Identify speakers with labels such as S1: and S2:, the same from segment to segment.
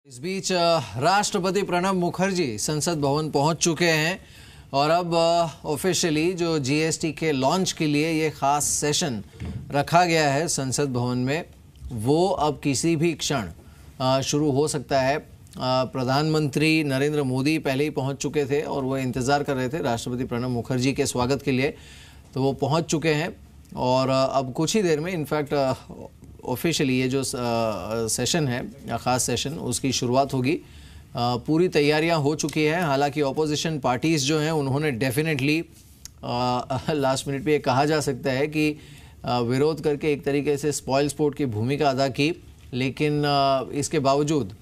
S1: इस बीच राष्ट्रपति प्रणब मुखर्जी संसद भवन पहुंच चुके हैं और अब ऑफिशियली जो जीएसटी के लॉन्च के लिए ये खास सेशन रखा गया है संसद भवन में, वो अब किसी भी क्षण शुरू हो सकता है। प्रधानमंत्री नरेंद्र मोदी पहले ही पहुंच चुके थे और वो इंतज़ार कर रहे थे राष्ट्रपति प्रणब मुखर्जी के स्वागत के लिए, तो वो पहुंच चुके हैं और अब कुछ ही देर में इनफैक्ट ऑफिशियली ये जो सेशन है, ख़ास सेशन, उसकी शुरुआत होगी। पूरी तैयारियां हो चुकी हैं। हालांकि ऑपोजिशन पार्टीज़ जो हैं उन्होंने डेफिनेटली लास्ट मिनट पे ये कहा जा सकता है कि विरोध करके एक तरीके से स्पॉइल स्पोर्ट की भूमिका अदा की, लेकिन इसके बावजूद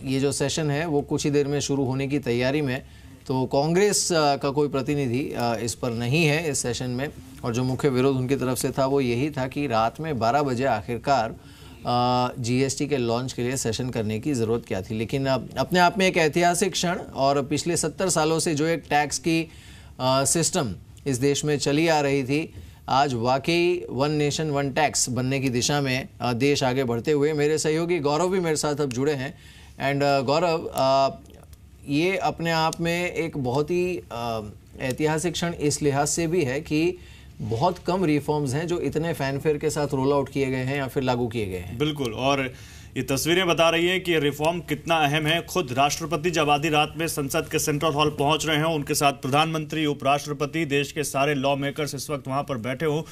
S1: ये जो सेशन है वो कुछ ही देर में शुरू होने की तैयारी में। तो कांग्रेस का कोई प्रतिनिधि इस पर नहीं है इस सेशन में, और जो मुख्य विरोध उनकी तरफ से था वो यही था कि रात में 12 बजे आखिरकार जीएसटी के लॉन्च के लिए सेशन करने की ज़रूरत क्या थी। लेकिन अपने आप में एक ऐतिहासिक क्षण, और पिछले 70 सालों से जो एक टैक्स की सिस्टम इस देश में चली आ रही थी, आज वाकई वन नेशन वन टैक्स बनने की दिशा में देश आगे बढ़ते हुए। मेरे सहयोगी गौरव भी मेरे साथ अब जुड़े हैं। एंड गौरव, ये अपने आप में एक बहुत ही ऐतिहासिक क्षण इस लिहाज से भी है कि बहुत कम रिफॉर्म्स हैं जो इतने फैनफेयर के साथ रोल आउट किए गए हैं या फिर लागू किए गए हैं।
S2: बिल्कुल, और ये तस्वीरें बता रही हैं कि ये रिफॉर्म कितना अहम है। खुद राष्ट्रपति जब आधी रात में संसद के सेंट्रल हॉल पहुंच रहे हैं, उनके साथ प्रधानमंत्री, उपराष्ट्रपति, देश के सारे लॉ मेकर्स इस वक्त वहां पर बैठे हो।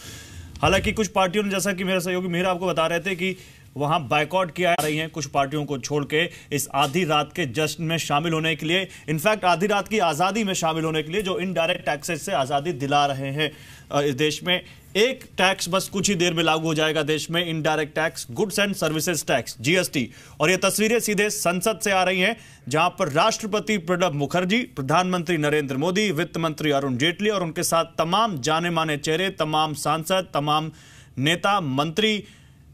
S2: हालांकि कुछ पार्टियों ने, जैसा कि मेरे सहयोगी मेहरा आपको बता रहे थे, कि वहां बायकॉट किया जा रही हैं कुछ पार्टियों को छोड़ के इस आधी रात के जश्न में शामिल होने के लिए, इनफैक्ट आधी रात की आज़ादी में शामिल होने के लिए, जो इनडायरेक्ट टैक्सेस से आज़ादी दिला रहे हैं इस देश में। एक टैक्स बस कुछ ही देर में लागू हो जाएगा देश में, indirect tax, goods and services tax, GST. और ये तस्वीरें सीधे संसद से आ रही हैं, जहां पर राष्ट्रपति प्रणब मुखर्जी, प्रधानमंत्री नरेंद्र मोदी, वित्त मंत्री अरुण जेटली और उनके साथ तमाम जाने माने चेहरे, तमाम सांसद, तमाम नेता, मंत्री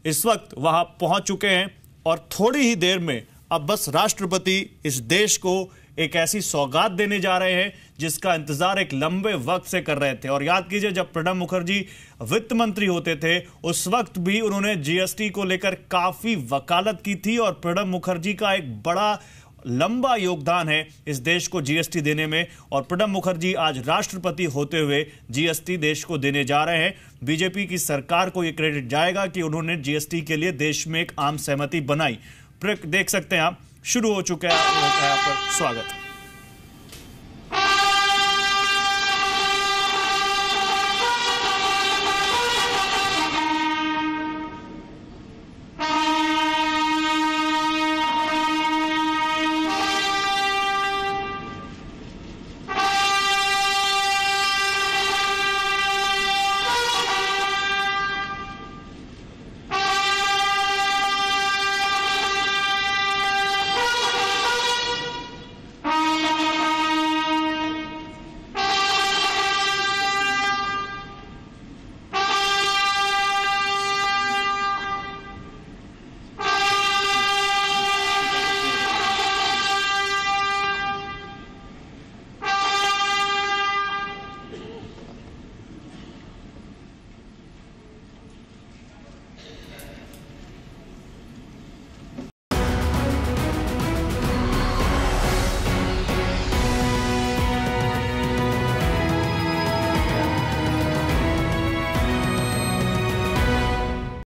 S2: इस वक्त वहां पहुंच चुके हैं। और थोड़ी ही देर में अब बस राष्ट्रपति इस देश को एक ऐसी सौगात देने जा रहे हैं जिसका इंतजार एक लंबे वक्त से कर रहे थे। और याद कीजिए, जब प्रणब मुखर्जी वित्त मंत्री होते थे उस वक्त भी उन्होंने जीएसटी को लेकर काफी वकालत की थी, और प्रणब मुखर्जी का एक बड़ा लंबा योगदान है इस देश को जीएसटी देने में। और प्रणब मुखर्जी आज राष्ट्रपति होते हुए जीएसटी देश को देने जा रहे हैं। बीजेपी की सरकार को यह क्रेडिट जाएगा कि उन्होंने जीएसटी के लिए देश में एक आम सहमति बनाई। देख सकते हैं आप, शुरू हो चुका है यहाँ पर स्वागत।